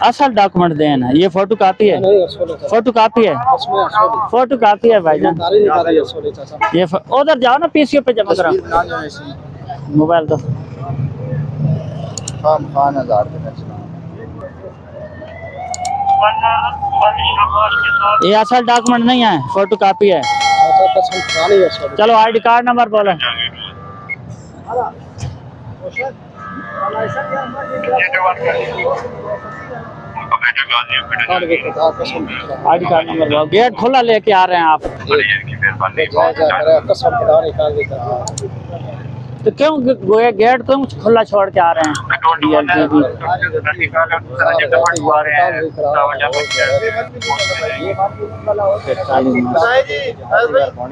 असल डॉक्यूमेंट देना, ये फोटो कापी है, फोटो कापी है, फोटो कापी है भाईजान। ये उधर जाओ ना, पीसीओ पे जमा करो मोबाइल तो। ये असल डॉक्यूमेंट नहीं है, फोटो कापी है। चलो आईडी कार्ड नंबर बोलो। आईडी कार्ड नंबर बोलो। गेट खुला लेके आ रहे हैं आप, तो क्यों गेट क्यों खुला छोड़ के आ रहे हैं?